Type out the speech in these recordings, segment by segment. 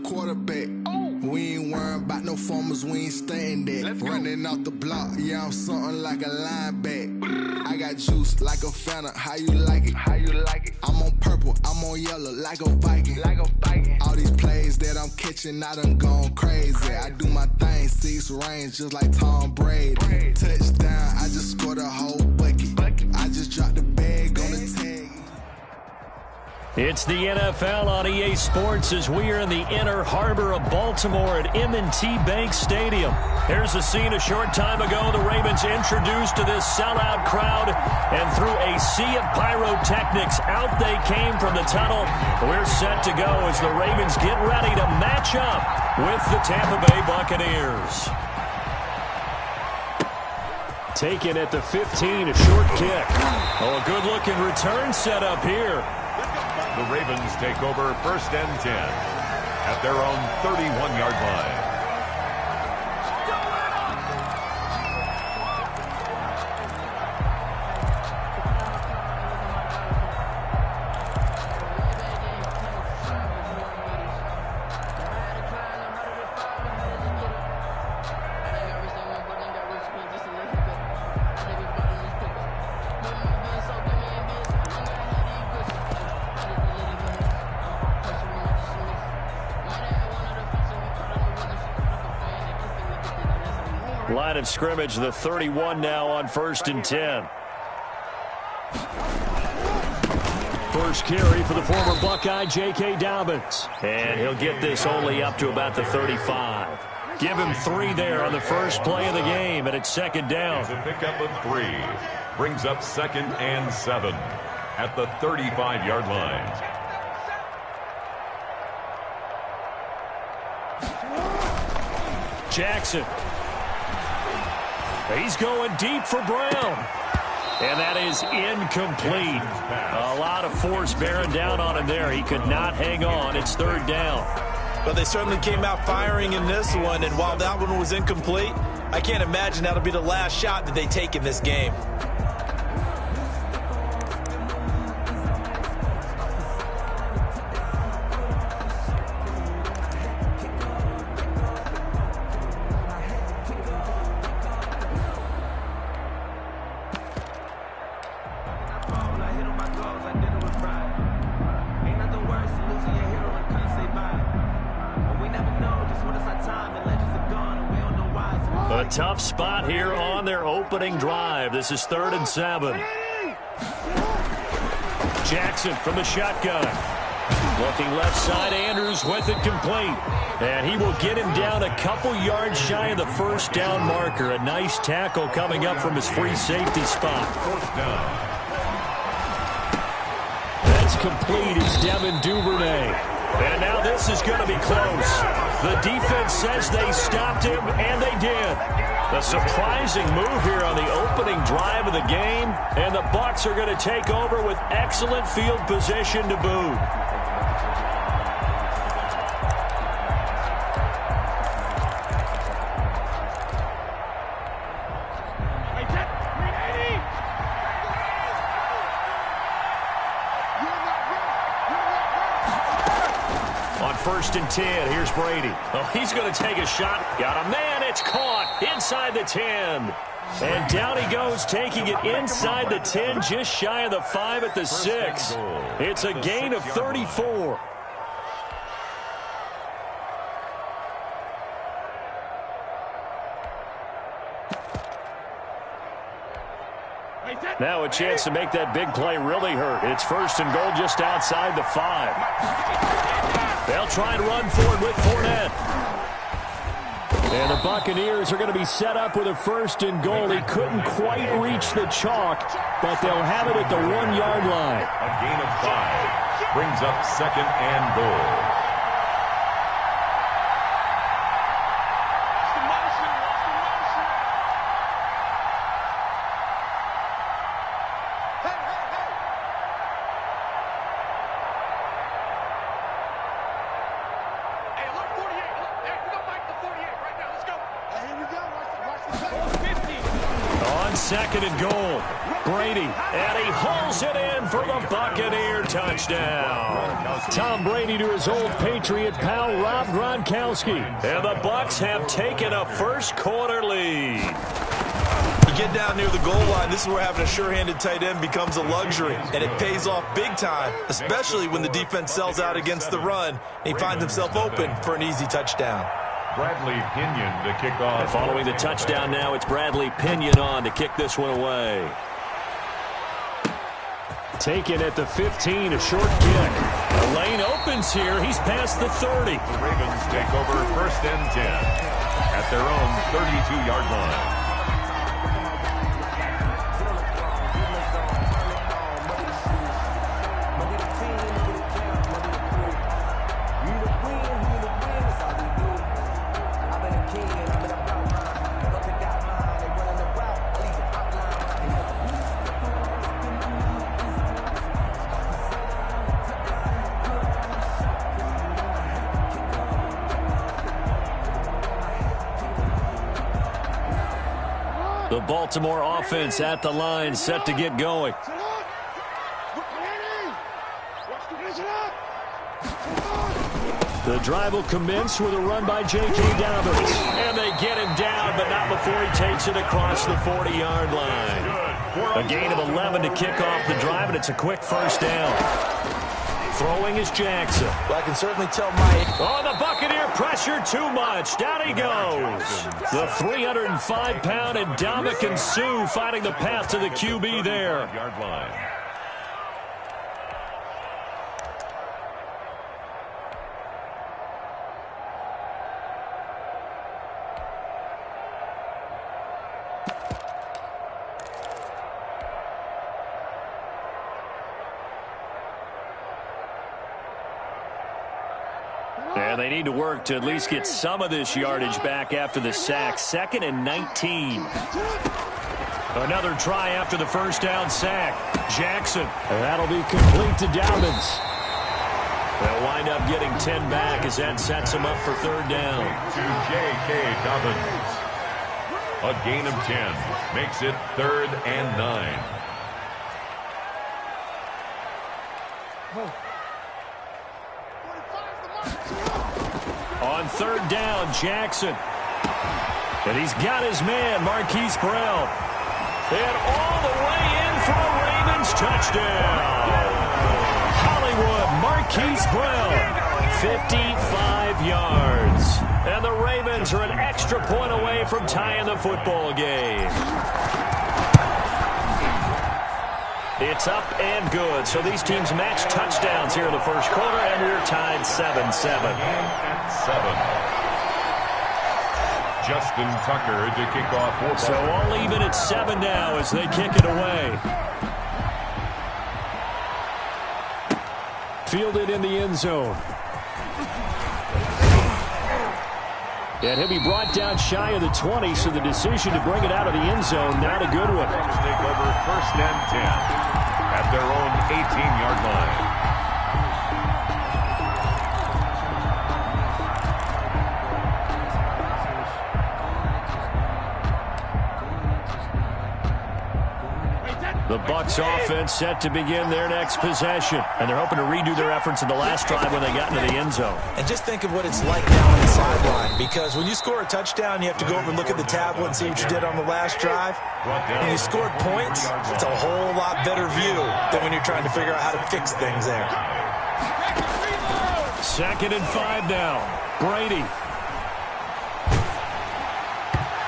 quarterback. We ain't worrying about no formers, we ain't staying there. Running off the block, yeah, I'm something like a linebacker. I got juice like a Fanta, how you like it? How you like it? I'm on purple, I'm on yellow, like a Viking. Like a Viking. All these plays that I'm catching, I done gone crazy. I do my thing, 6 range, just like Tom Brady. Touchdown, I just scored a whole bucket. I just dropped the bag on the tag. It's the NFL on EA Sports as we are in the inner harbor of Baltimore at M&T Bank Stadium. Here's a scene a short time ago. The Ravens introduced to this sellout crowd, and through a sea of pyrotechnics, out they came from the tunnel. We're set to go as the Ravens get ready to match up with the Tampa Bay Buccaneers. Taken at the 15, a short kick. Oh, a good-looking return set up here. The Ravens take over 1st and 10 at their own 31-yard line. Line of scrimmage, the 31 now on 1st and 10. First carry for the former Buckeye, J.K. Dobbins. And he'll get this only up to about the 35. Give him 3 there on the first play of the game, and it's 2nd down. It's a pickup of 3. Brings up 2nd and 7 at the 35-yard line. Jackson. He's going deep for Brown. And that is incomplete. A lot of force bearing down on him there. He could not hang on. It's 3rd down. But they certainly came out firing in this one, and while that one was incomplete, I can't imagine that'll be the last shot that they take in this game. A tough spot here on their opening drive. This is 3rd and 7. Jackson from the shotgun. Looking left side, Andrews with it complete. And he will get him down a couple yards shy of the 1st down marker. A nice tackle coming up from his free safety spot. 4th down. That's complete. It's Devin Duvernay. And now this is going to be close. The defense says they stopped him, and they did. A surprising move here on the opening drive of the game, and the Bucs are going to take over with excellent field position to boot. On 1st and 10, here's Brady. Oh, he's going to take a shot. Got a man. It's caught inside the 10. And down he goes, taking it inside the 10, just shy of the 5 at the 6. It's a gain of 34. Now a chance to make that big play really hurt. It's 1st and goal just outside the 5. They'll try and run forward with Fournette. And the Buccaneers are going to be set up with a 1st and goal. He couldn't quite reach the chalk, but they'll have it at the 1-yard line. A gain of 5 brings up 2nd and goal. on second and goal. Brady, and he hauls it in for the Buccaneer touchdown. Tom Brady to his old Patriot pal, Rob Gronkowski. And the Bucs have taken a first-quarter lead. You get down near the goal line, this is where having a sure-handed tight end becomes a luxury, and it pays off big time, especially when the defense sells out against the run, and he finds himself open for an easy touchdown. Bradley Pinion to kick off. And following the touchdown now, it's Bradley Pinion on to kick this one away. Taken at the 15, a short kick. The lane opens here. He's past the 30. The Ravens take over 1st and 10 at their own 32-yard line. The Baltimore offense at the line, set to get going. The drive will commence with a run by J.K. Dobbins. And they get him down, but not before he takes it across the 40-yard line. A gain of 11 to kick off the drive, and it's a quick first down. Throwing is Jackson. Well, I can certainly tell Mike. Oh, the Buccaneer pressure too much. Down he goes. The 305-pound Ndamukong Suh finding the path to the QB there. Yard line. And they need to work to at least get some of this yardage back after the sack. 2nd and 19. Another try after the first down sack. Jackson. And that'll be complete to Dobbins. They'll wind up getting 10 back as that sets them up for 3rd down. To J.K. Dobbins. A gain of 10 makes it 3rd and 9. On 3rd down, Jackson. And he's got his man, Marquise Brown. And all the way in for a Ravens touchdown. Hollywood, Marquise Brown, 55 yards. And the Ravens are an extra point away from tying the football game. It's up and good. So these teams match touchdowns here in the first quarter, and we're tied 7-7. 7. Justin Tucker to kick off football. So all even at 7 now as they kick it away. Fielded in the end zone. And he'll be brought down shy of the 20, so the decision to bring it out of the end zone, not a good one. Take over 1st and 10 at their own 18-yard line. The Bucs offense set to begin their next possession. And they're hoping to redo their efforts in the last drive when they got into the end zone. And just think of what it's like now on the sideline, because when you score a touchdown, you have to go over and look at the tablet and see what you did on the last drive. When you scored points, it's a whole lot better view than when you're trying to figure out how to fix things there. 2nd and 5 now. Brady.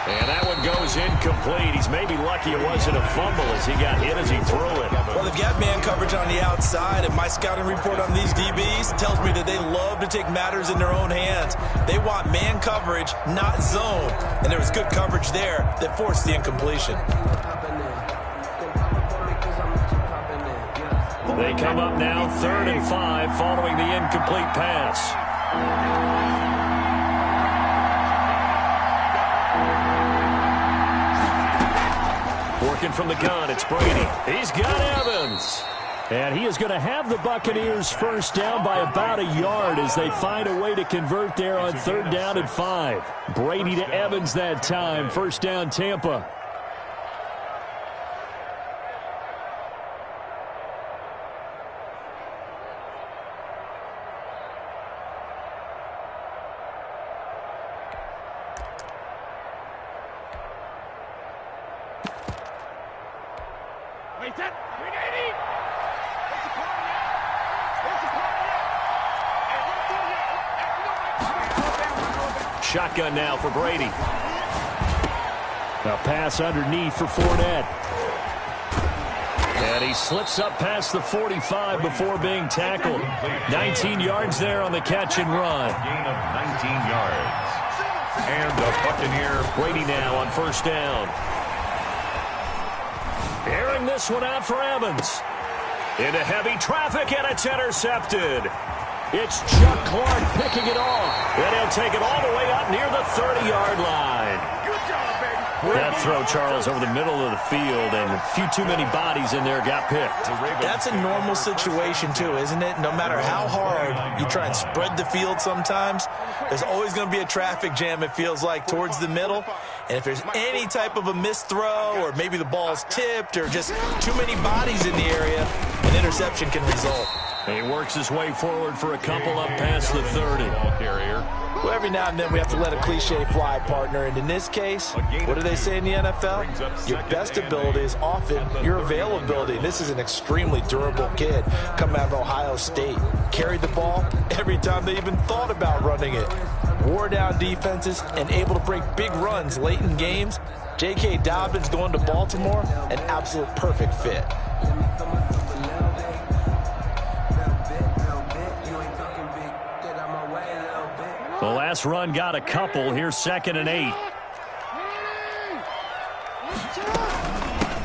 And that one goes incomplete. He's maybe lucky it wasn't a fumble as he got hit as he threw it. Well, they've got man coverage on the outside, and my scouting report on these DBs tells me that they love to take matters in their own hands. They want man coverage, not zone. And there was good coverage there that forced the incompletion. They come up now 3rd and 5 following the incomplete pass. Working from the gun, it's Brady. He's got Evans. And he is going to have the Buccaneers first down by about a yard as they find a way to convert there on 3rd down and 5. Brady to Evans that time. First down, Tampa. Shotgun now for Brady. A pass underneath for Fournette. And he slips up past the 45 before being tackled. 19 yards there on the catch and run. Gain of 19 yards. And the Buccaneer. Brady now on first down. Airing this one out for Evans. Into heavy traffic, and it's intercepted. It's Chuck Clark picking it off. And he'll take it all the way up near the 30-yard line. Good job, baby. That throw, Charles, over the middle of the field, and a few too many bodies in there got picked. That's a normal situation, too, isn't it? No matter how hard you try and spread the field sometimes, there's always going to be a traffic jam, it feels like, towards the middle. And if there's any type of a missed throw, or maybe the ball's tipped, or just too many bodies in the area, an interception can result. He works his way forward for a couple up past the 30. Well, every now and then we have to let a cliche fly, partner. And in this case, what do they say in the NFL? Your best ability is often your availability. This is an extremely durable kid coming out of Ohio State. Carried the ball every time they even thought about running it. Wore down defenses and able to break big runs late in games. J.K. Dobbins going to Baltimore, an absolute perfect fit. The last run got a couple. Here's 2nd and 8.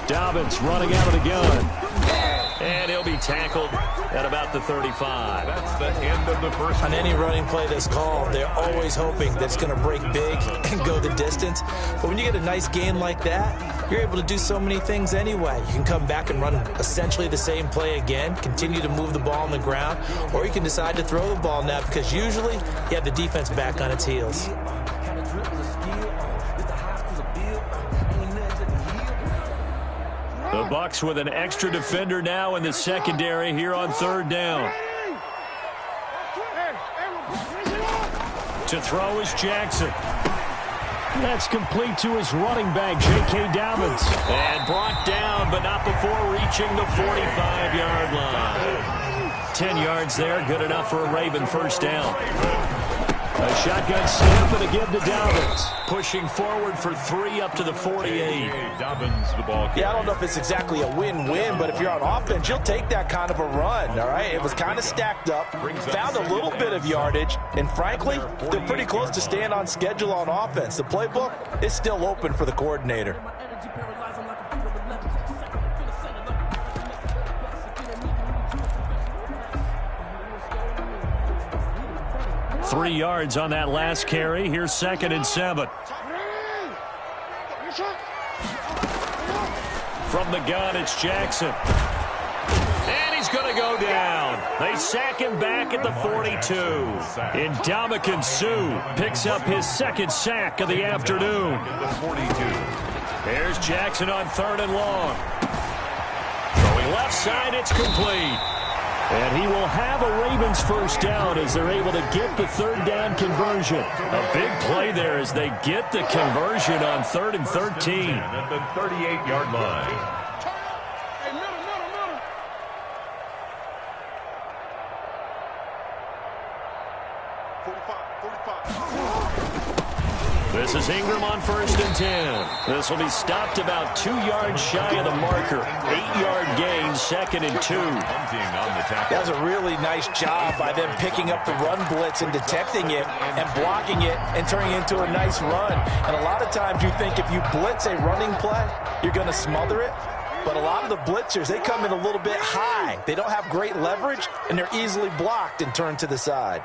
Dobbins running out of the gun. And he'll be tackled at about the 35. That's the end of the first. On any running play that's called, they're always hoping that it's going to break big and go the distance. But when you get a nice gain like that, you're able to do so many things anyway. You can come back and run essentially the same play again, continue to move the ball on the ground, or you can decide to throw the ball now because usually you have the defense back on its heels. The Bucs with an extra defender now in the secondary here on 3rd down. To throw is Jackson. That's complete to his running back, J.K. Dobbins. And brought down, but not before reaching the 45-yard line. 10 yards there, good enough for a Raven first down. A shotgun snap and a give to Dobbins. Pushing forward for 3 up to the 48. Dobbins, the ball. Yeah, I don't know if it's exactly a win-win, but if you're on offense, you'll take that kind of a run, all right? It was kind of stacked up, found a little bit of yardage, and frankly, they're pretty close to staying on schedule on offense. The playbook is still open for the coordinator. Three yards on that last carry. Here's 2nd and 7. From the gun, it's Jackson. And he's going to go down. They sack him back at the 42. Ndamukong Suh picks up his 2nd sack of the afternoon. There's Jackson on 3rd and long. Throwing left side, it's complete. And he will have a Ravens first down as they're able to get the 3rd down conversion. A big play there as they get the conversion on 3rd and 13. At the 38-yard line. This is Ingram on 1st and 10. This will be stopped about 2 yards shy of the marker. 8-yard gain, 2nd and 2. That's a really nice job by them picking up the run blitz and detecting it and blocking it and turning it into a nice run. And a lot of times you think if you blitz a running play, you're going to smother it. But a lot of the blitzers, they come in a little bit high. They don't have great leverage, and they're easily blocked and turned to the side.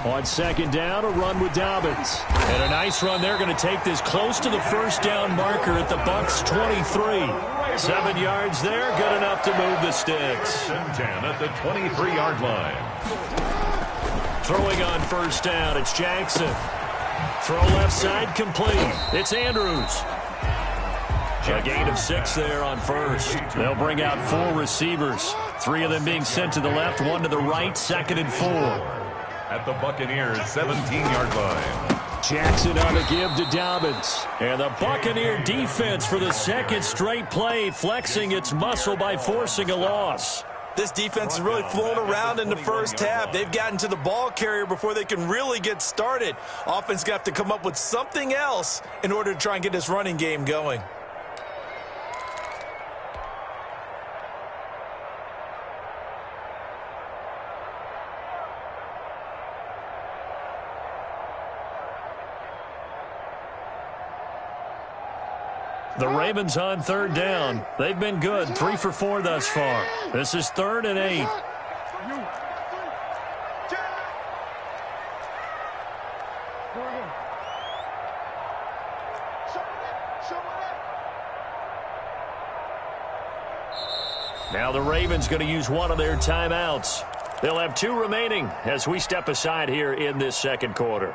On 2nd down, a run with Dobbins. And a nice run. They're going to take this close to the first down marker at the Bucs 23. 7 yards there, good enough to move the sticks. 10 at the 23-yard line. Throwing on 1st down, it's Jackson. Throw left side, complete. It's Andrews. A gain of 6 there on 1st. They'll bring out 4 receivers. 3 of them being sent to the left, 1 to the right, 2nd and 4. At the Buccaneers' 17-yard line. Jackson on the give to Dobbins. And the Buccaneer defense for the second straight play, flexing its muscle by forcing a loss. This defense is really flown around in the first half. They've gotten to the ball carrier before they can really get started. Offense going to have to come up with something else in order to try and get this running game going. The Ravens on third down. They've been good, 3 for 4 thus far. This is 3rd and 8. Now the Ravens going to use one of their timeouts. They'll have 2 remaining as we step aside here in this second quarter.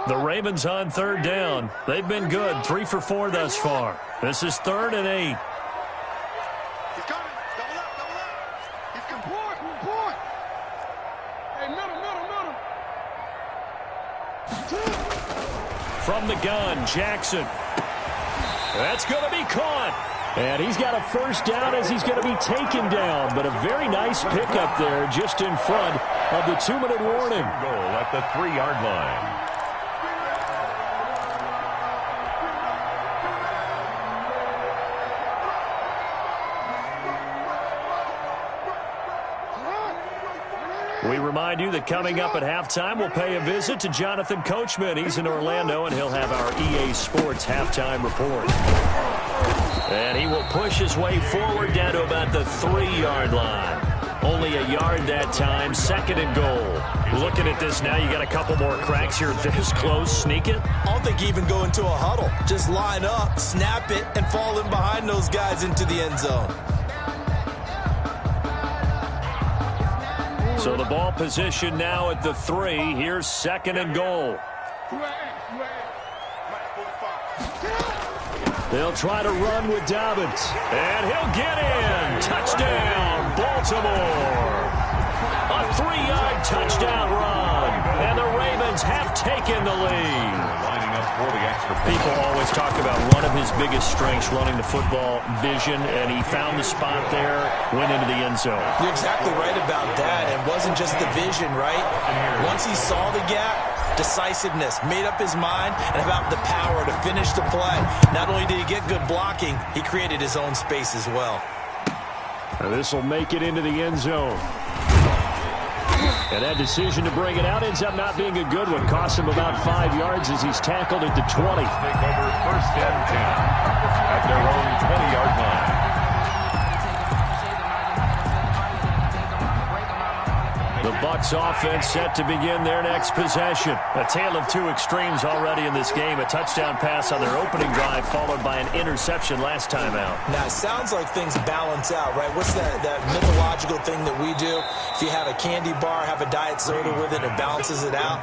The Ravens on third down. They've been good, 3 for 4 thus far. This is 3rd and 8. He's coming. Double up, double up. He's coming. Hey, middle. From the gun, Jackson. That's going to be caught. And he's got a first down as he's going to be taken down. But a very nice pickup there just in front of the 2-minute warning. Goal at the 3-yard line. We remind you that coming up at halftime, we'll pay a visit to Jonathan Coachman. He's in Orlando, and he'll have our EA Sports halftime report. And he will push his way forward down to about the 3-yard line. Only a yard that time, 2nd and goal. Looking at this now, you got a couple more cracks here this close. Sneak it. I don't think you even go into a huddle. Just line up, snap it, and fall in behind those guys into the end zone. So the ball position now at the 3. Here's 2nd and goal. They'll try to run with Dobbins. And he'll get in. Touchdown, Baltimore. A 3-yard touchdown run. And the Ravens have taken the lead. Lining up for the extra point. People always talk about one of his biggest strengths running the football, vision, and he found the spot there, went into the end zone. You're exactly right about that. It wasn't just the vision, right? Once he saw the gap, decisiveness, made up his mind, and about the power to finish the play. Not only did he get good blocking, he created his own space as well. And this will make it into the end zone. And that decision to bring it out ends up not being a good one. Cost him about 5 yards as he's tackled at the 20. Take over 1st and 10 at their own 20-yard line. The Bucs offense set to begin their next possession. A tale of 2 extremes already in this game. A touchdown pass on their opening drive followed by an interception last time out. Now, it sounds like things balance out, right? What's that mythological thing that we do? If you have a candy bar, have a diet soda with it, it balances it out.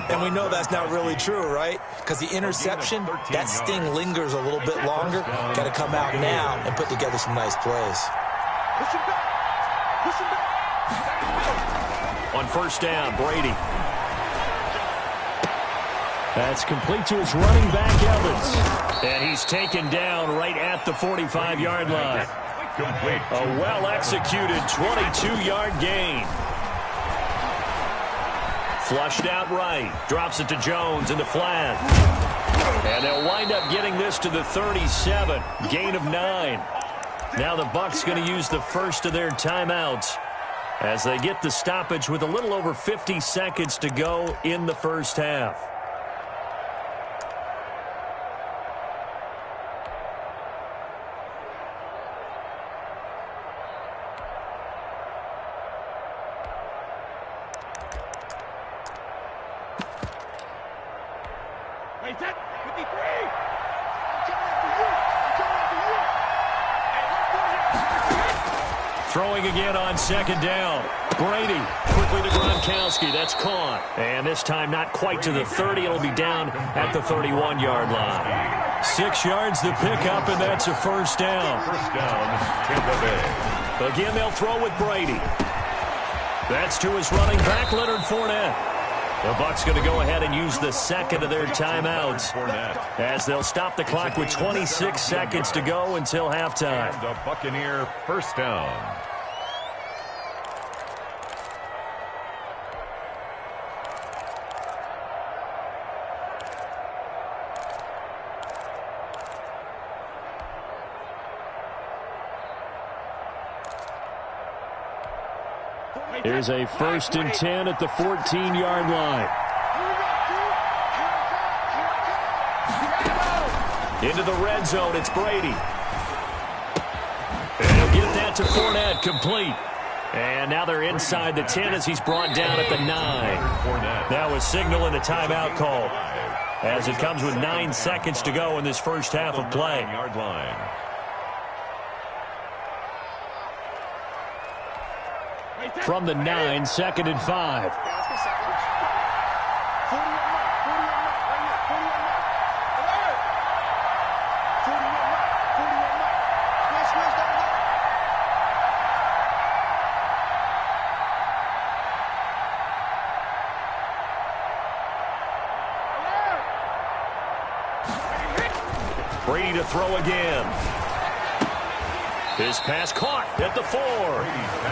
And we know that's not really true, right? Because the interception, that sting lingers a little bit longer. Got to come out now and put together some nice plays. Push him back. Push him back. On first down, Brady. That's complete to his running back, Evans. And he's taken down right at the 45-yard line. Complete. A well-executed 22-yard gain. Flushed out right. Drops it to Jones in the flat. And they'll wind up getting this to the 37. Gain of 9. Now the Bucs going to use the first of their timeouts as they get the stoppage with a little over 50 seconds to go in the first half. Hey, that 53! I'm coming after you! I'm coming after Throwing again on second down. Brady quickly to Gronkowski. That's caught. And this time not quite to the 30. It'll be down at the 31-yard line. 6 yards to pick up, and that's a first down. First down, Tampa Bay. Again, they'll throw with Brady. That's to his running back, Leonard Fournette. The Bucs going to go ahead and use the second of their timeouts as they'll stop the clock with 26 seconds to go until halftime. And the Buccaneer first down. Here's a 1st and 10 at the 14-yard line. Into the red zone, it's Brady. And he'll get that to Fournette, complete. And now they're inside the 10 as he's brought down at the 9. That was signaling a timeout call as it comes with 9 seconds to go in this first half of play. Yard line. From the 9, 2nd and 5. Brady to throw again. His pass caught at the 4.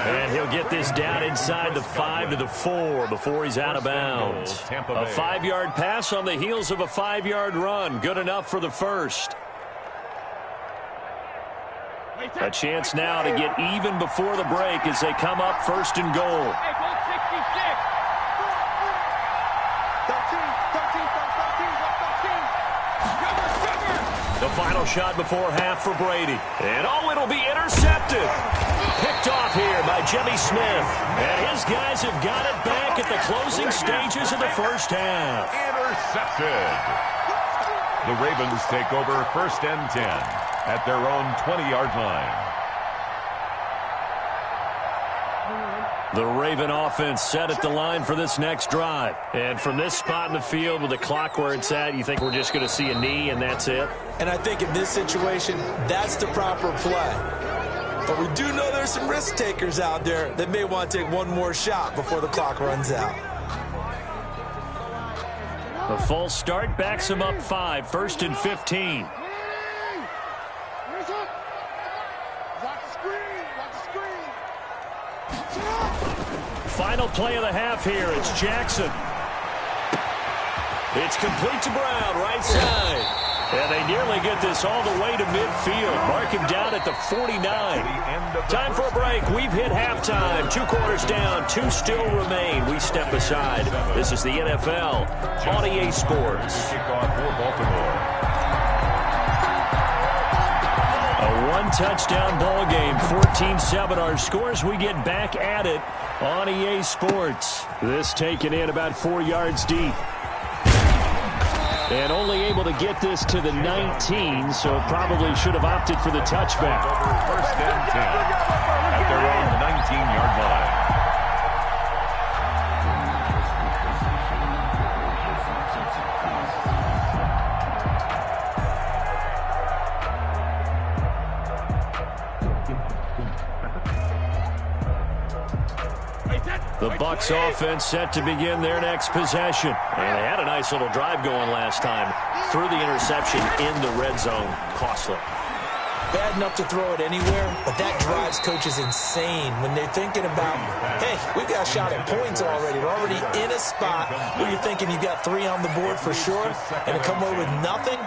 And he'll get this down inside the 5 to the 4 before he's out of bounds. A 5-yard pass on the heels of a 5-yard run. Good enough for the first. A chance now to get even before the break as they come up 1st and goal. The final shot before half for Brady. And it'll be intercepted. Picked off here by Jimmy Smith. And his guys have got it back at the closing stages of the first half. Intercepted. The Ravens take over 1st and 10 at their own 20-yard line. The Raven offense set at the line for this next drive. And from this spot in the field with the clock where it's at, you think we're just going to see a knee and that's it? And I think in this situation, that's the proper play. But we do know there's some risk takers out there that may want to take one more shot before the clock runs out. The false start backs him up 5, 1st and 15. Final play of the half here. It's Jackson. It's complete to Brown, right side. And they nearly get this all the way to midfield. Mark him down at the 49. Time for a break. We've hit halftime. 2 quarters down. 2 still remain. We step aside. This is the NFL on EA Sports. Kickoff for Baltimore. A 1-touchdown ball game. 14-7 our scores. We get back at it on EA Sports. This taken in about 4 yards deep. And only able to get this to the 19, so probably should have opted for the touchback. 1st and 10 at their own 19-yard line. The Bucs offense set to begin their next possession. And they had a nice little drive going last time. Threw the interception in the red zone. Costly. Bad enough to throw it anywhere, but that drives coaches insane when they're thinking about, hey, we've got a shot at points already. We're already in a spot where you're thinking you've got 3 on the board for sure, and to come away with nothing,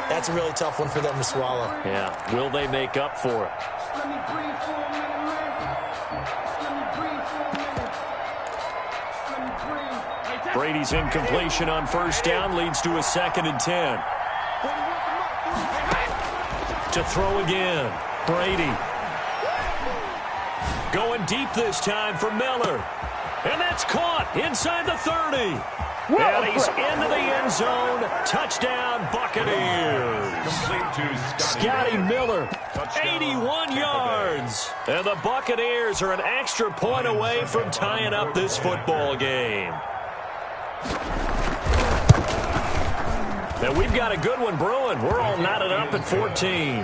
that's a really tough one for them to swallow. Yeah. Will they make up for it? Brady's incompletion on 1st down leads to a 2nd and 10. To throw again. Brady. Going deep this time for Miller. And that's caught inside the 30. And he's into the end zone. Touchdown, Buccaneers. Complete to Scotty Miller, Touchdown, 81 Tampa yards. And the Buccaneers are an extra point away from tying up this football game. And we've got a good one brewing. We're all knotted up at 14.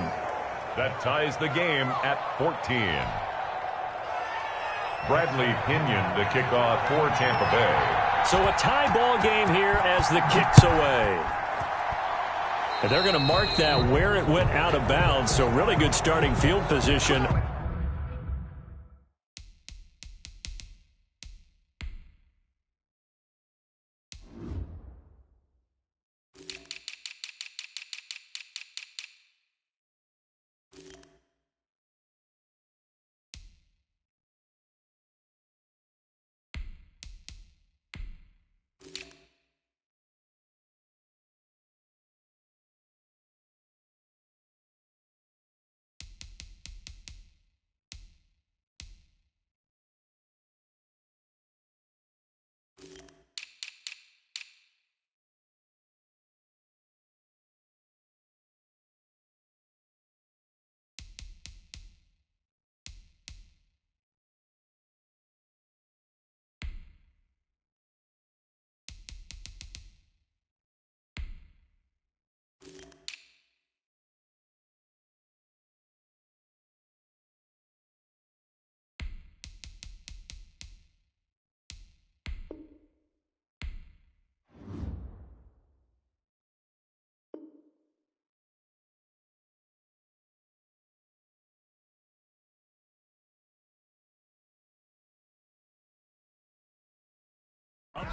That ties the game at 14. Bradley Pinion to kick off for Tampa Bay. So a tie ball game here as the kick's away. And they're going to mark that where it went out of bounds. So really good starting field position.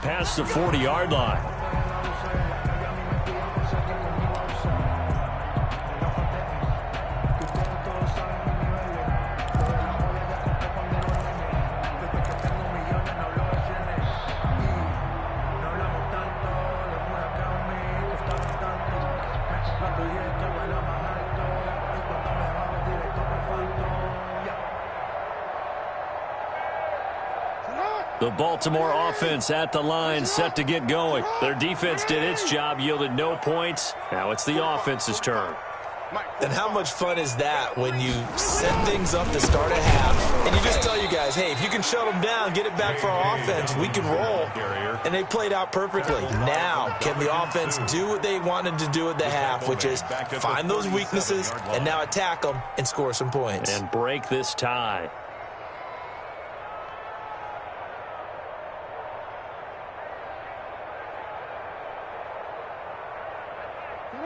Past the 40-yard line. The Baltimore offense at the line, set to get going. Their defense did its job, yielded no points. Now it's the offense's turn. And how much fun is that when you set things up to start a half, and you just tell you guys, hey, if you can shut them down, get it back for our offense, we can roll. And they played out perfectly. Now, can the offense do what they wanted to do at the half, which is find those weaknesses and now attack them and score some points. And break this tie.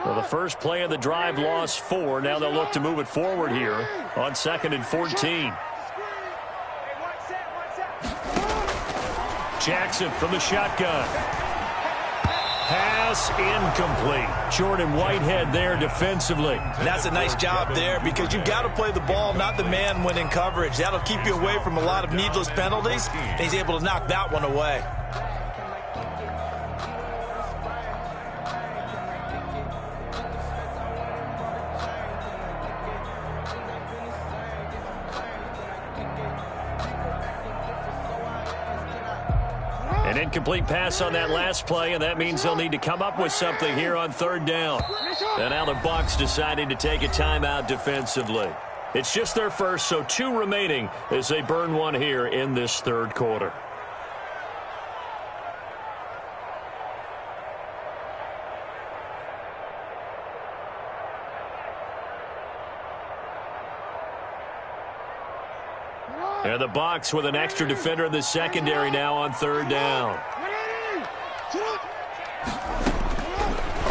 Well, the first play of the drive lost 4. Now they'll look to move it forward here on 2nd and 14. Jackson from the shotgun. Pass incomplete. Jordan Whitehead there defensively. And that's a nice job there because you've got to play the ball, not the man when in coverage. That'll keep you away from a lot of needless penalties. And he's able to knock that one away. An incomplete pass on that last play, and that means they'll need to come up with something here on 3rd down. And now the Bucs deciding to take a timeout defensively. It's just their first, so 2 remaining as they burn one here in this 3rd quarter. And the Bucs with an extra defender in the secondary now on 3rd down.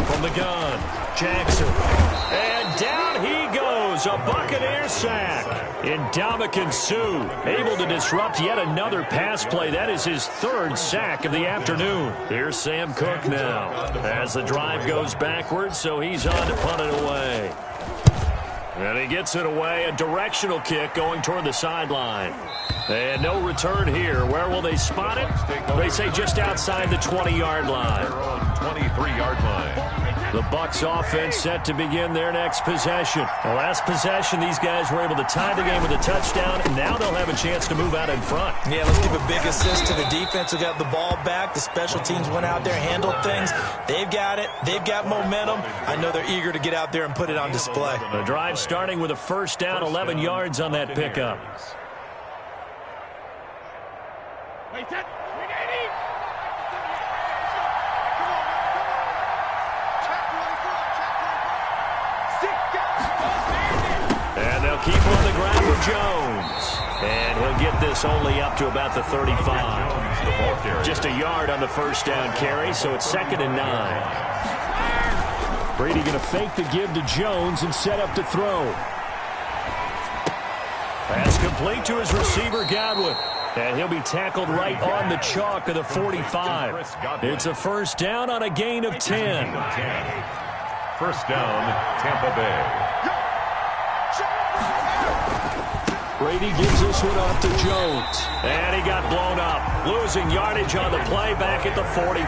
From the gun, Jackson. And down he goes, a Buccaneer sack. Ndamukong Suh able to disrupt yet another pass play. That is his 3rd sack of the afternoon. Here's Sam Cook now as the drive goes backwards, so he's on to punt it away. And he gets it away, a directional kick going toward the sideline. And no return here. Where will they spot it? They say just outside the 20-yard line. Their own 23-yard line. The Bucs offense set to begin their next possession. The last possession, these guys were able to tie the game with a touchdown, and now they'll have a chance to move out in front. Yeah, let's give a big assist to the defense who got the ball back. The special teams went out there, handled things. They've got it. They've got momentum. I know they're eager to get out there and put it on display. The drive starting with a first down, 11 yards on that pickup. Wait, that. And they'll keep on the ground with Jones. And he'll get this only up to about the 35. Just a yard on the first down carry, so it's 2nd and 9. Brady going to fake the give to Jones and set up to throw. Pass complete to his receiver, Godwin. And he'll be tackled right on the chalk of the 45. It's a first down on a gain of 10. First down, Tampa Bay. Brady gives this one off to Jones. And he got blown up. Losing yardage on the play back at the 44.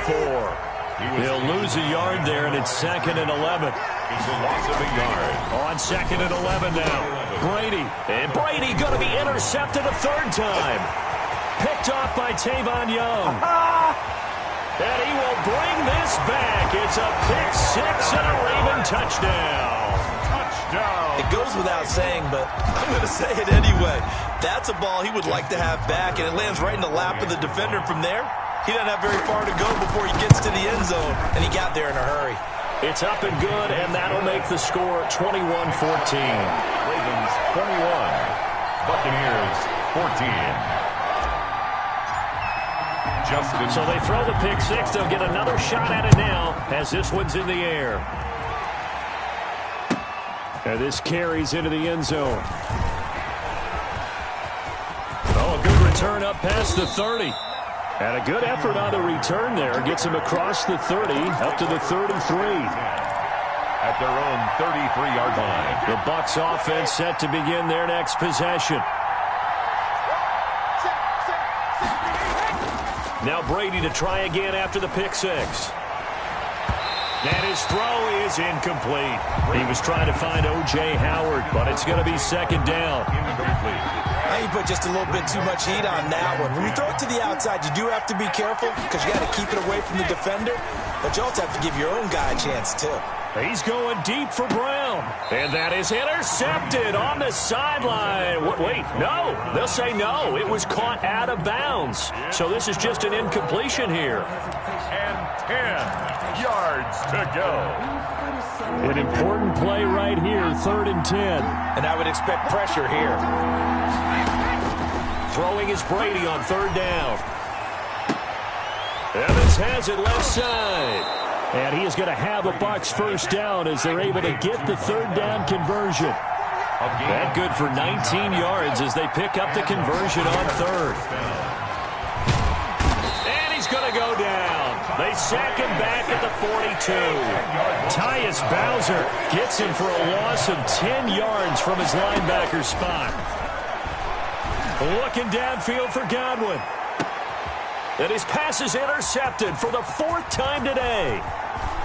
He'll lose a yard there, and it's 2nd and 11. It's a loss of a yard. On 2nd and 11 now. Brady. And Brady going to be intercepted a third time. Picked off by Tavon Young. And he will bring this back. It's a pick six and a Raven touchdown. It goes without saying, but I'm going to say it anyway. That's a ball he would like to have back, and it lands right in the lap of the defender. From there, he doesn't have very far to go before he gets to the end zone, and he got there in a hurry. It's up and good, and that'll make the score 21-14. Ravens 21, Buccaneers 14. So they throw the pick six. They'll get another shot at it now as this one's in the air. And this carries into the end zone. Oh, a good return up past the 30. And a good effort on the return there. Gets him across the 30 up to the 33. At their own 33-yard line. The Bucs offense set to begin their next possession. Now Brady to try again after the pick six. And his throw is incomplete. He was trying to find O.J. Howard, but it's going to be 2nd down. Now you put just a little bit too much heat on that one. When you throw it to the outside, you do have to be careful because you got to keep it away from the defender, but you also have to give your own guy a chance too. He's going deep for Brown. And that is intercepted on the sideline. Wait, no. They'll say no. It was caught out of bounds. So this is just an incompletion here. And 10 yards to go. An important play right here, 3rd and 10. And I would expect pressure here. Throwing is Brady on 3rd down. Evans has it left side. And he is going to have a Bucs first down as they're able to get the 3rd down conversion. That good for 19 yards as they pick up the conversion on 3rd. And he's going to go down. They sack him back at the 42. Tyus Bowser gets him for a loss of 10 yards from his linebacker spot. Looking downfield for Godwin. And his pass is intercepted for the 4th time today.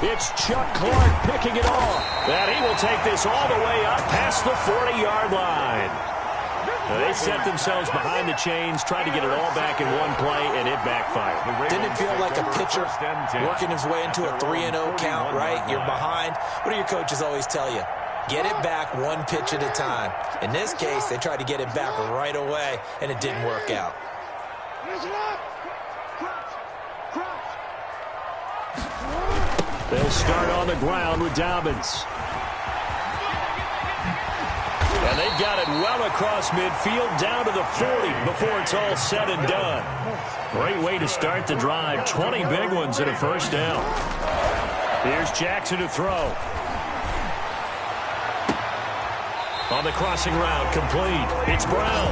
It's Chuck Clark picking it off. And he will take this all the way up past the 40-yard line. They set themselves behind the chains, tried to get it all back in one play, and it backfired. Didn't it feel like a pitcher working his way into a 3-0 count, right? You're behind. What do your coaches always tell you? Get it back one pitch at a time. In this case, they tried to get it back right away, and it didn't work out. They'll start on the ground with Dobbins. And they've got it well across midfield down to the 40 before it's all said and done. Great way to start the drive. 20 big ones and a first down. Here's Jackson to throw. On the crossing route, complete. It's Brown.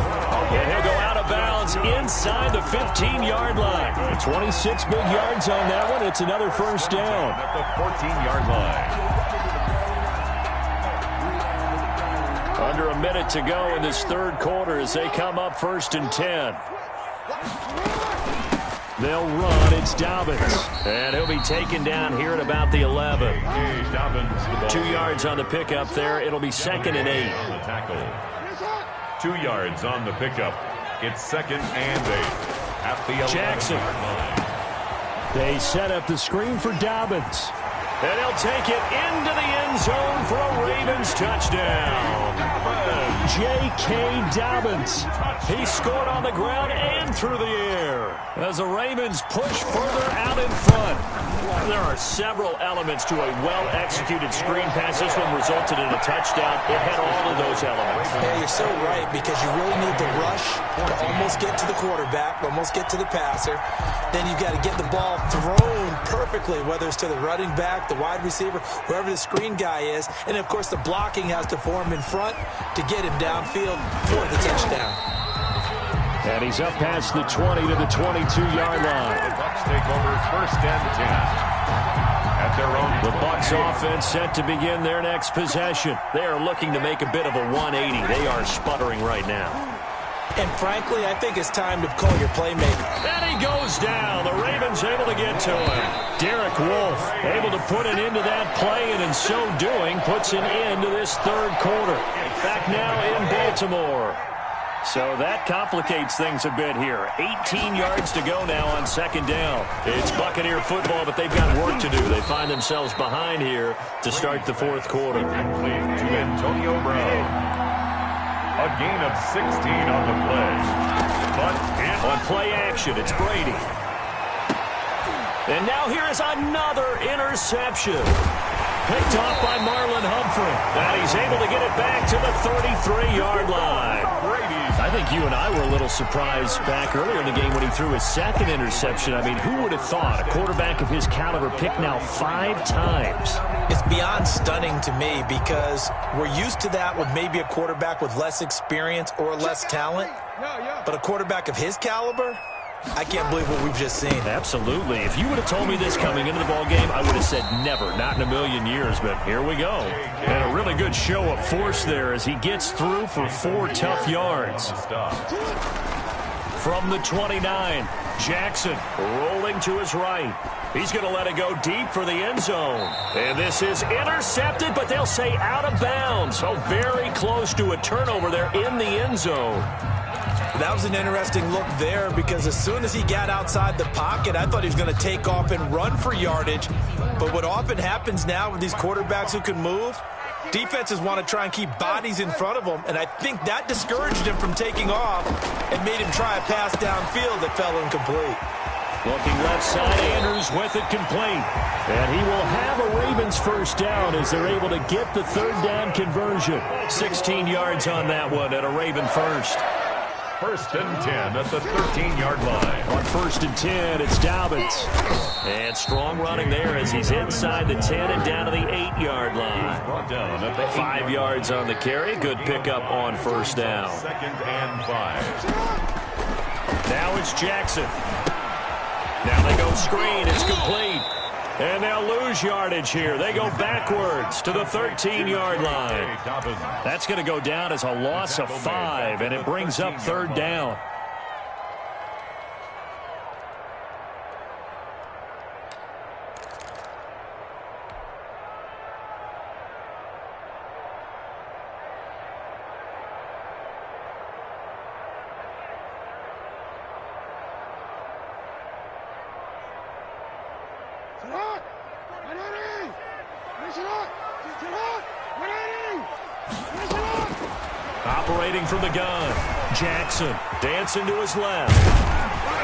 And he'll go out of bounds inside the 15-yard line. 26 big yards on that one. It's another first down. At the 14-yard line. Under a minute to go in this 3rd quarter as they come up 1st and 10. They'll run. It's Dobbins. And he'll be taken down here at about the 11. 2 yards on the pickup there. It'll be 2nd and 8. On the tackle. 2 yards on the pickup. It's 2nd and 8. At the 11. Jackson. They set up the screen for Dobbins. And he'll take it into the end zone for a Ravens touchdown. J.K. Dobbins. He scored on the ground and through the air as the Ravens push further out in front. There are several elements to a well-executed screen pass. This one resulted in a touchdown. It had all of those elements. Yeah, you're so right, because you really need the rush to almost get to the quarterback, almost get to the passer. Then you've got to get the ball thrown perfectly, whether it's to the running back, the wide receiver, whoever the screen guy is. And, of course, the blocking has to form in front to get him downfield for the touchdown. And he's up past the 20 to the 22-yard line. The Bucs take over 1st and 10. At their own. The Bucs offense set to begin their next possession. They are looking to make a bit of a 180. They are sputtering right now. And frankly, I think it's time to call your playmaker. And he goes down. The Ravens able to get to him. Derek Wolfe able to put an end to that play, and in so doing, puts an end to this 3rd quarter. Back now in Baltimore. So that complicates things a bit here. 18 yards to go now on 2nd down. It's Buccaneer football, but they've got work to do. They find themselves behind here to start the 4th quarter. To Antonio Brown. A gain of 16 on the play. But on play action, it's Brady. And now here is another interception. Picked off by Marlon Humphrey. And he's able to get it back to the 33-yard line. I think you and I were a little surprised back earlier in the game when he threw his 2nd interception. I mean, who would have thought a quarterback of his caliber picked now 5 times? It's beyond stunning to me, because we're used to that with maybe a quarterback with less experience or less talent. But a quarterback of his caliber, I can't believe what we've just seen. Absolutely. If you would have told me this coming into the ballgame, I would have said never, not in a million years. But here we go. And a really good show of force there as he gets through for 4 tough yards. From the 29, Jackson rolling to his right. He's going to let it go deep for the end zone. And this is intercepted, but they'll say out of bounds. So very close to a turnover there in the end zone. That was an interesting look there, because as soon as he got outside the pocket, I thought he was going to take off and run for yardage. But what often happens now with these quarterbacks who can move, defenses want to try and keep bodies in front of them, and I think that discouraged him from taking off and made him try a pass downfield that fell incomplete. Looking left side, Andrews with it complete. And he will have a Ravens 1st down as they're able to get the 3rd down conversion. 16 yards on that one at a Raven 1st. 1st and 10 at the 13-yard line. On 1st and 10, it's Dobbins. And strong running there as he's inside the 10 and down to the 8-yard line. 5 yards on the carry. Good pickup on 1st down. 2nd and 5. Now it's Jackson. Now they go screen. It's complete. And they'll lose yardage here. They go backwards to the 13-yard line. That's going to go down as a loss of 5, and it brings up 3rd down. Operating from the gun, Jackson dancing to his left.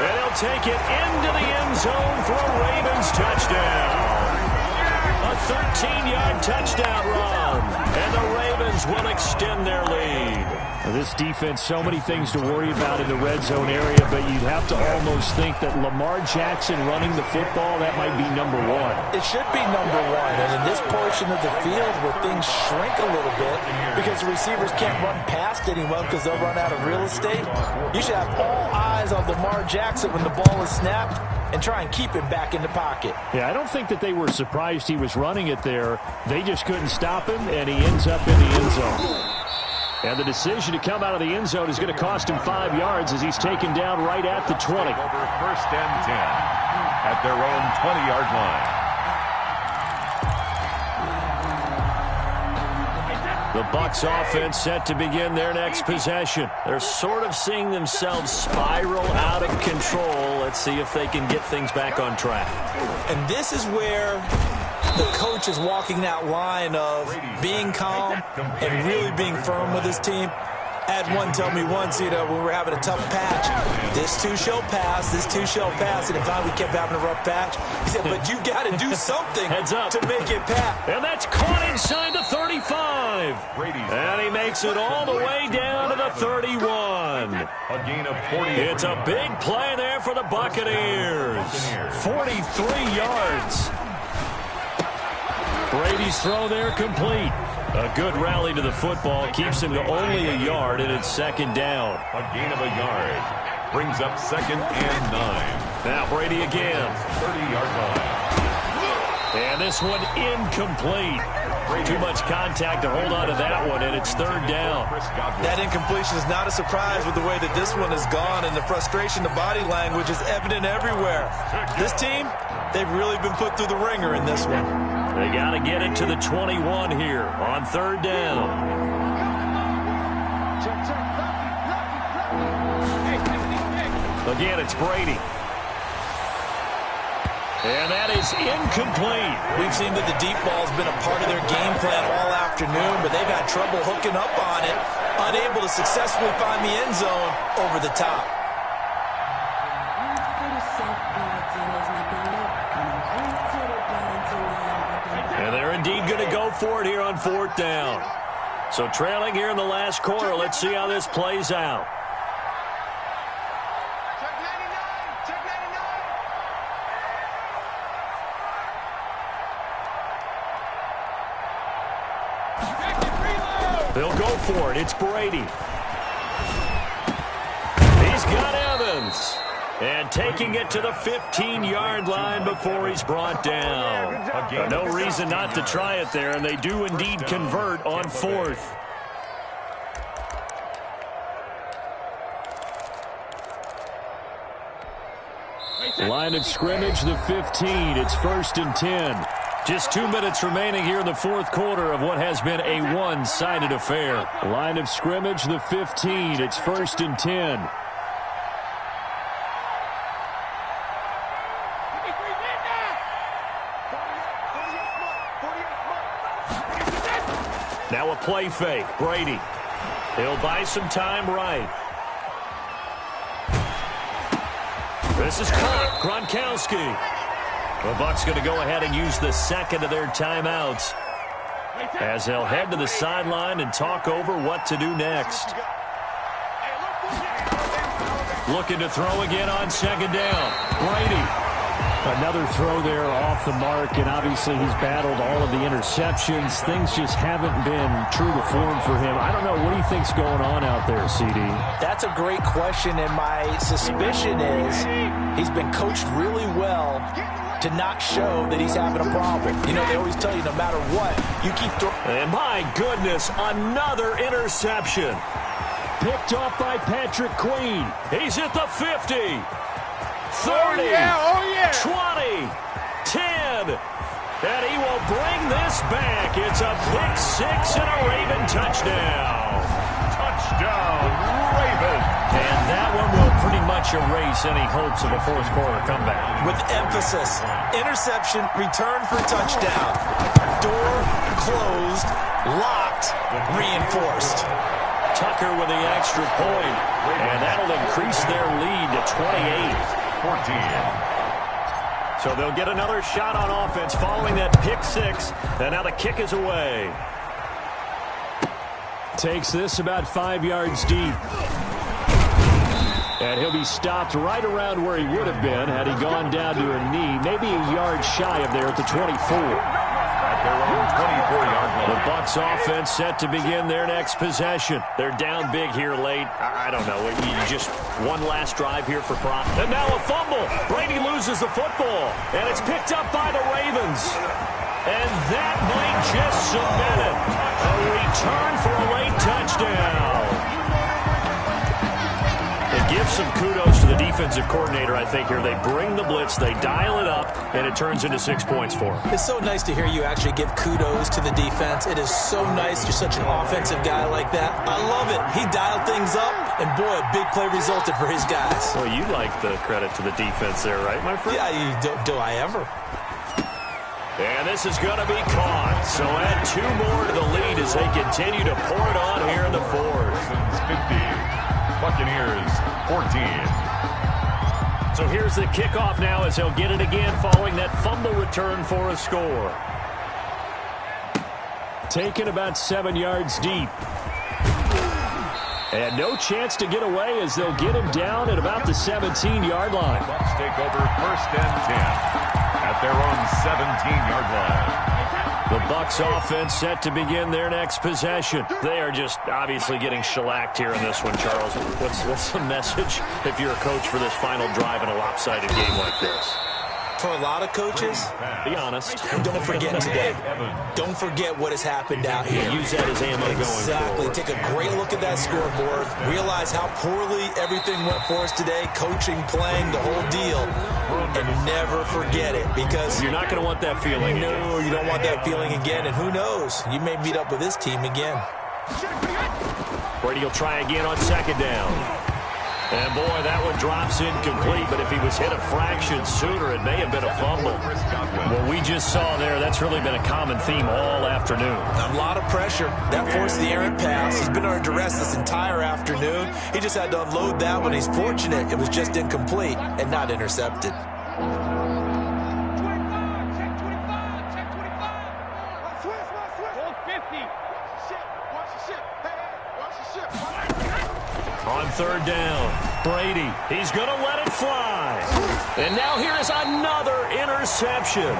And he'll take it into the end zone for a Ravens touchdown. A 13-yard touchdown run. And the Ravens will extend their lead. Now, this defense, so many things to worry about in the red zone area, but you'd have to almost think that Lamar Jackson running the football, that might be number 1. It should be number 1. And in this portion of the field where things shrink a little bit because the receivers can't run past anyone because they'll run out of real estate, you should have all eyes on Lamar Jackson when the ball is snapped and try and keep him back in the pocket. Yeah, I don't think that they were surprised he was running it there. They just couldn't stop him, and he ends up in the end zone. And the decision to come out of the end zone is going to cost him 5 yards as he's taken down right at the 20. Over first and 10 at their own 20-yard line. The Bucs offense set to begin their next possession. They're sort of seeing themselves spiral out of control. Let's see if they can get things back on track. And this is where the coach is walking that line of being calm and really being firm with his team. I had one tell me once, when we were having a tough patch, this too shall pass, this too shall pass, and finally we kept having a rough patch. He said, but you got to do something to make it pass. And that's caught inside the 35. And he makes it all the way down to the 31. A gain of 40. It's a big play there for the Buccaneers. 43 yards. Brady's throw there complete. A good rally to the football keeps him to only a yard, and it's second down. A gain of a yard brings up second and 9. Now Brady again. 30-yard line. And this one incomplete. Too much contact to hold on to that one, and it's third down. That incompletion is not a surprise with the way that this one has gone, and the frustration, the body language is evident everywhere. This team, they've really been put through the ringer in this one. They got to get it to the 21 here on third down. Again, it's Brady. And that is incomplete. We've seen that the deep ball has been a part of their game plan all afternoon, but they've had trouble hooking up on it, unable to successfully find the end zone over the top. And they're indeed going to go for it here on fourth down. So trailing here in the last quarter, let's see how this plays out. They'll go for it. It's Brady. He's got Evans. And taking it to the 15-yard line before he's brought down. No reason not to try it there, and they do indeed convert on fourth. Line of scrimmage, the 15. It's first and 10. Just 2 minutes remaining here in the fourth quarter of what has been a one-sided affair. Line of scrimmage, the 15. It's first and 10. Now a play fake. Brady. He'll buy some time right. This is caught. Gronkowski. The Bucs going to go ahead and use the second of their timeouts as they'll head to the sideline and talk over what to do next. Looking to throw again on second down. Brady. Another throw there off the mark, and obviously he's battled all of the interceptions. Things just haven't been true to form for him. I don't know. What do you think's going on out there, CD? That's a great question, and my suspicion is he's been coached really well to not show that he's having a problem. You know, they always tell you no matter what, you keep throwing. And my goodness, another interception. Picked off by Patrick Queen. He's at the 50. 30, 20, 10, and he will bring this back. It's a pick six and a Raven touchdown. Touchdown, Raven. And that one will pretty much erase any hopes of a fourth quarter comeback. With emphasis, interception, return for touchdown. Door closed, locked, reinforced. Tucker with the extra point, and that'll increase their lead to 28. 14. So they'll get another shot on offense following that pick six, and now the kick is away. Takes this about 5 yards deep. And he'll be stopped right around where he would have been had he gone down to a knee, maybe a yard shy of there at the 24. At their own 24-yard line. The Bucs offense set to begin their next possession. They're down big here late. I don't know. Just one last drive here for Prop. And now a fumble. Brady loses the football. And it's picked up by the Ravens. And that might just cement it. A return for a late touchdown. touchdown. It gives some kudos to the defensive coordinator, I think, here. They bring the blitz, they dial it up, and it turns into 6 points for them. It's so nice to hear you actually give kudos to the defense. It is so nice. You're such an offensive guy like that. I love it. He dialed things up, and boy, a big play resulted for his guys. Well, you like the credit to the defense there, right, my friend? Yeah, do I ever? And this is going to be caught. So add 2 more to the lead as they continue to pour it on here in the fourth. 50. Buccaneers 14. So here's the kickoff now as he'll get it again following that fumble return for a score. Taken about 7 yards deep. And no chance to get away as they'll get him down at about the 17-yard line. Bucs take over 1st and 10 at their own 17-yard line. The Bucs offense set to begin their next possession. They are just obviously getting shellacked here in this one, Charles. What's the message if you're a coach for this final drive in a lopsided game like this? For a lot of coaches, be honest. Don't forget today. Don't forget what has happened out here. Use that as ammo going Exactly. forward. Take a great look at that scoreboard. Realize how poorly everything went for us today. Coaching, playing, the whole deal. And never forget it, because you're not going to want that feeling. No, you don't want that feeling again. And who knows? You may meet up with this team again. Brady will try again on 2nd down. And, boy, that one drops incomplete. But if he was hit a fraction sooner, it may have been a fumble. What we just saw there, that's really been a common theme all afternoon. A lot of pressure. That forced the errant pass. He's been under duress this entire afternoon. He just had to unload that one. He's fortunate it was just incomplete and not intercepted. On 3rd down, Brady, he's going to let it fly. And now here is another interception.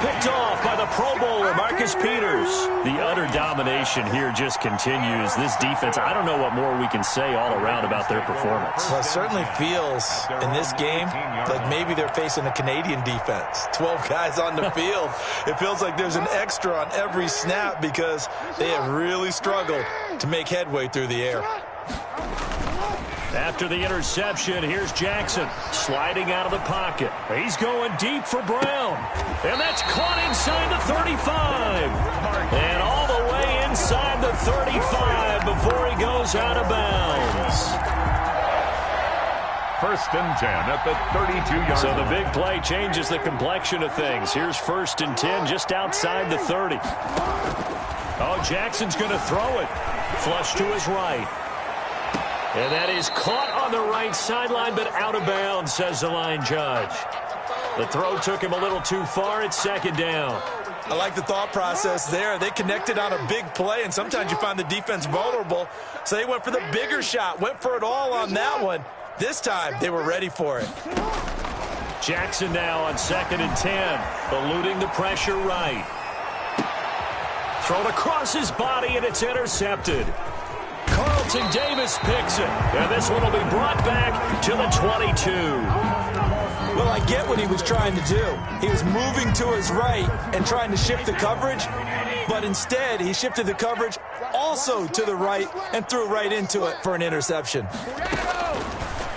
Picked off by the Pro Bowler, Marcus Peters. The utter domination here just continues. This defense, I don't know what more we can say all around about their performance. Well, it certainly feels in this game like maybe they're facing a Canadian defense. 12 guys on the field. It feels like there's an extra on every snap because they have really struggled to make headway through the air. After the interception, here's Jackson sliding out of the pocket. He's going deep for Brown. And that's caught inside the 35. And all the way inside the 35 before he goes out of bounds. 1st and 10 at the 32-yard line. So the big play changes the complexion of things. Here's 1st and 10 just outside the 30. Oh, Jackson's going to throw it. Flush to his right. And that is caught on the right sideline, but out of bounds, says the line judge. The throw took him a little too far. It's 2nd down. I like the thought process there. They connected on a big play, and sometimes you find the defense vulnerable. So they went for the bigger shot, went for it all on that one. This time, they were ready for it. Jackson now on 2nd and 10, eluding the pressure right. Thrown across his body, and it's intercepted. Carlton Davis picks it, and this one will be brought back to the 22. Well, I get what he was trying to do. He was moving to his right and trying to shift the coverage, but instead he shifted the coverage also to the right and threw right into it for an interception.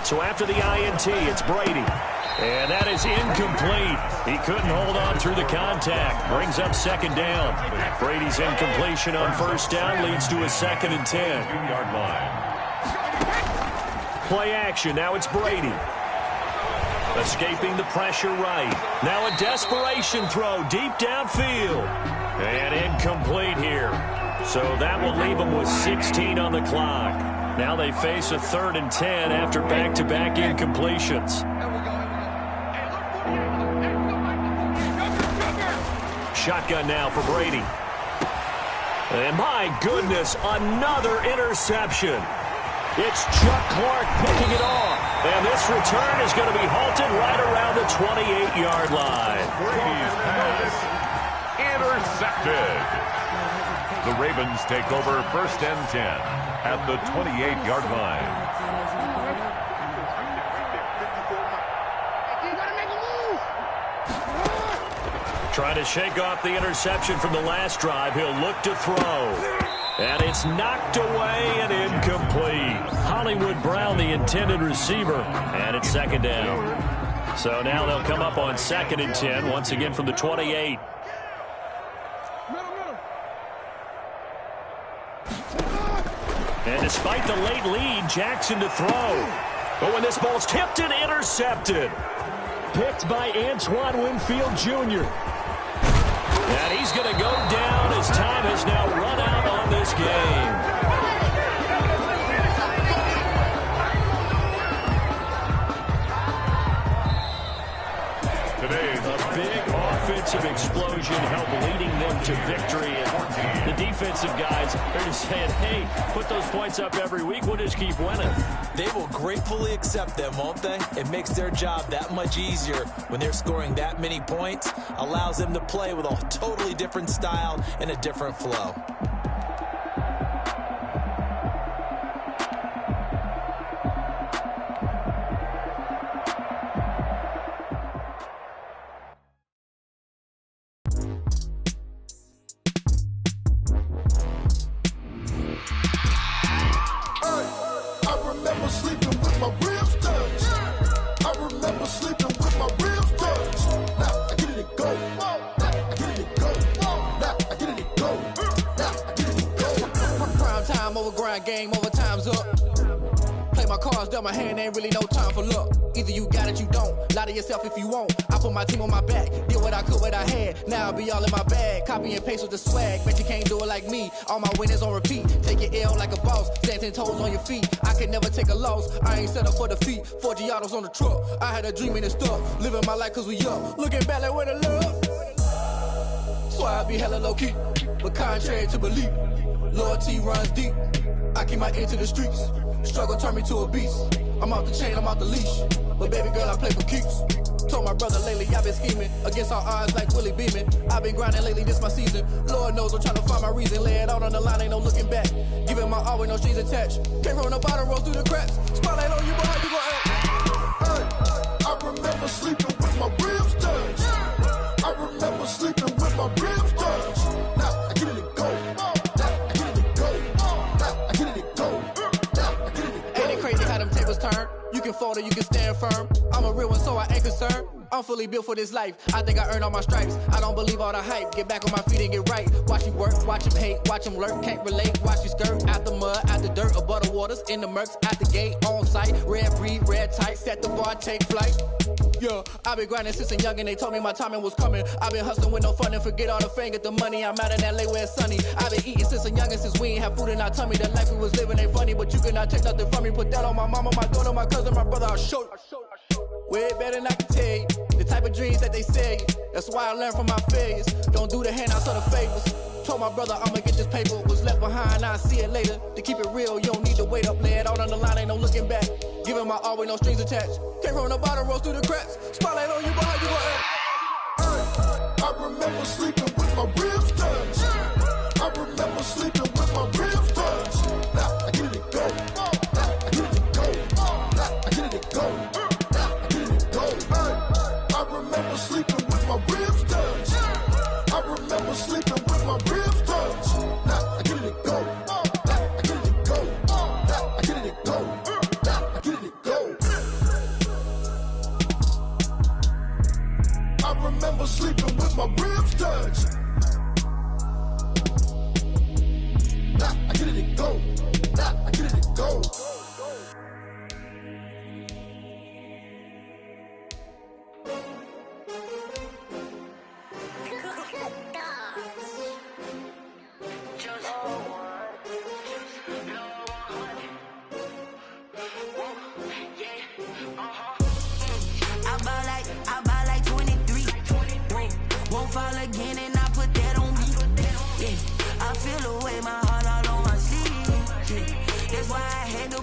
So after the INT, it's Brady. And that is incomplete. He couldn't hold on through the contact. Brings up 2nd down. Brady's incompletion on 1st down leads to a 2nd and 10. Play action. Now it's Brady. Escaping the pressure right. Now a desperation throw deep downfield. And incomplete here. So that will leave them with 16 on the clock. Now they face a 3rd and 10 after back-to-back incompletions. Shotgun now for Brady. And my goodness, another interception. It's Chuck Clark picking it off. And this return is going to be halted right around the 28-yard line. Brady's pass intercepted. The Ravens take over 1st and 10 at the 28-yard line. Trying to shake off the interception from the last drive. He'll look to throw. And it's knocked away and incomplete. Hollywood Brown, the intended receiver, and it's second down. So now they'll come up on 2nd and 10, once again from the 28. And despite the late lead, Jackson to throw. But when this ball's tipped and intercepted. Picked by Antoine Winfield Jr. And he's going to go down as time has now run out on this game. A big offensive explosion helped leading them to victory. And the defensive guys are just saying, hey, put those points up every week. We'll just keep winning. They will gratefully accept them, won't they? It makes their job that much easier when they're scoring that many points. Allows them to play with a totally different style and a different flow. Game over, time's up. Play my cards, dealt my hand, ain't really no time for luck. Either you got it, you don't. Lie to yourself if you won't. I put my team on my back, did what I could, what I had. Now I'll be all in my bag, copy and paste with the swag. Bet you can't do it like me. All my winners on repeat. Take your L like a boss, stand 10 toes on your feet. I can never take a loss. I ain't set up for defeat. 4 Giottos on the truck. I had a dream and it's stuck. Living my life cause we up. Looking back like where the love. So I be hella low key, but contrary to belief, loyalty runs deep. I keep my ear to the streets. Struggle turned me to a beast. I'm off the chain, I'm off the leash. But baby girl, I play for keeps. Told my brother lately, I've been scheming against all odds like Willie Beeman. I've been grinding lately, this my season. Lord knows I'm trying to find my reason. Lay it out on the line, ain't no looking back. Giving my all with no strings attached. Came from the bottom, rose through the cracks. Spotlight on you, but how you gon' act? Hey, I remember sleeping with my ribs touched. I remember sleeping with my ribs touched. Now I get it and go. Turn. You can fold or you can stand firm. I'm a real one, so I ain't concerned. I'm fully built for this life. I think I earned all my stripes. I don't believe all the hype. Get back on my feet and get right. Watch you work, watch him hate, watch him lurk. Can't relate, watch you skirt. Out the mud, out the dirt, above the waters, in the murks, out the gate, on site. Red breed, red tight, set the bar, take flight. Yeah, I've been grinding since a young and they told me my timing was coming. I've been hustling with no fun and forget all the fame, get the money. I'm out in LA where it's sunny. I've been eating since a young and since we ain't have food in our tummy. The life we was living ain't funny, but you cannot take nothing from me. Put that on my mama, my daughter, my cousin, my brother, I'll show you. Way better than I can tell you. The type of dreams that they say. That's why I learned from my failures. Don't do the handouts or the favors. Told my brother I'ma get this paper. Was left behind, I'll see it later. To keep it real, you don't need to wait up. Lay it out on the line, ain't no looking back. Giving my all with no strings attached. Came from the bottom, rose through the cracks. Spotlight on you, but how you gon' act? I remember sleeping with my ribs touched. I remember sleeping with my ribs touched. Now I get it and go. Now I get it and go. Now I get it and go. Now I get it and go. I remember sleeping with my ribs touched. I remember sleeping with my ribs touched. Now I get it and go. Now I get it and go. Now I get it and go. Now I get it and go. I remember sleeping with my ribs touched. Now I get it and go. Now I get it and go. Fall again and I put that on me. Yeah, I feel away my heart all on my sleeve. Yeah, that's why I had to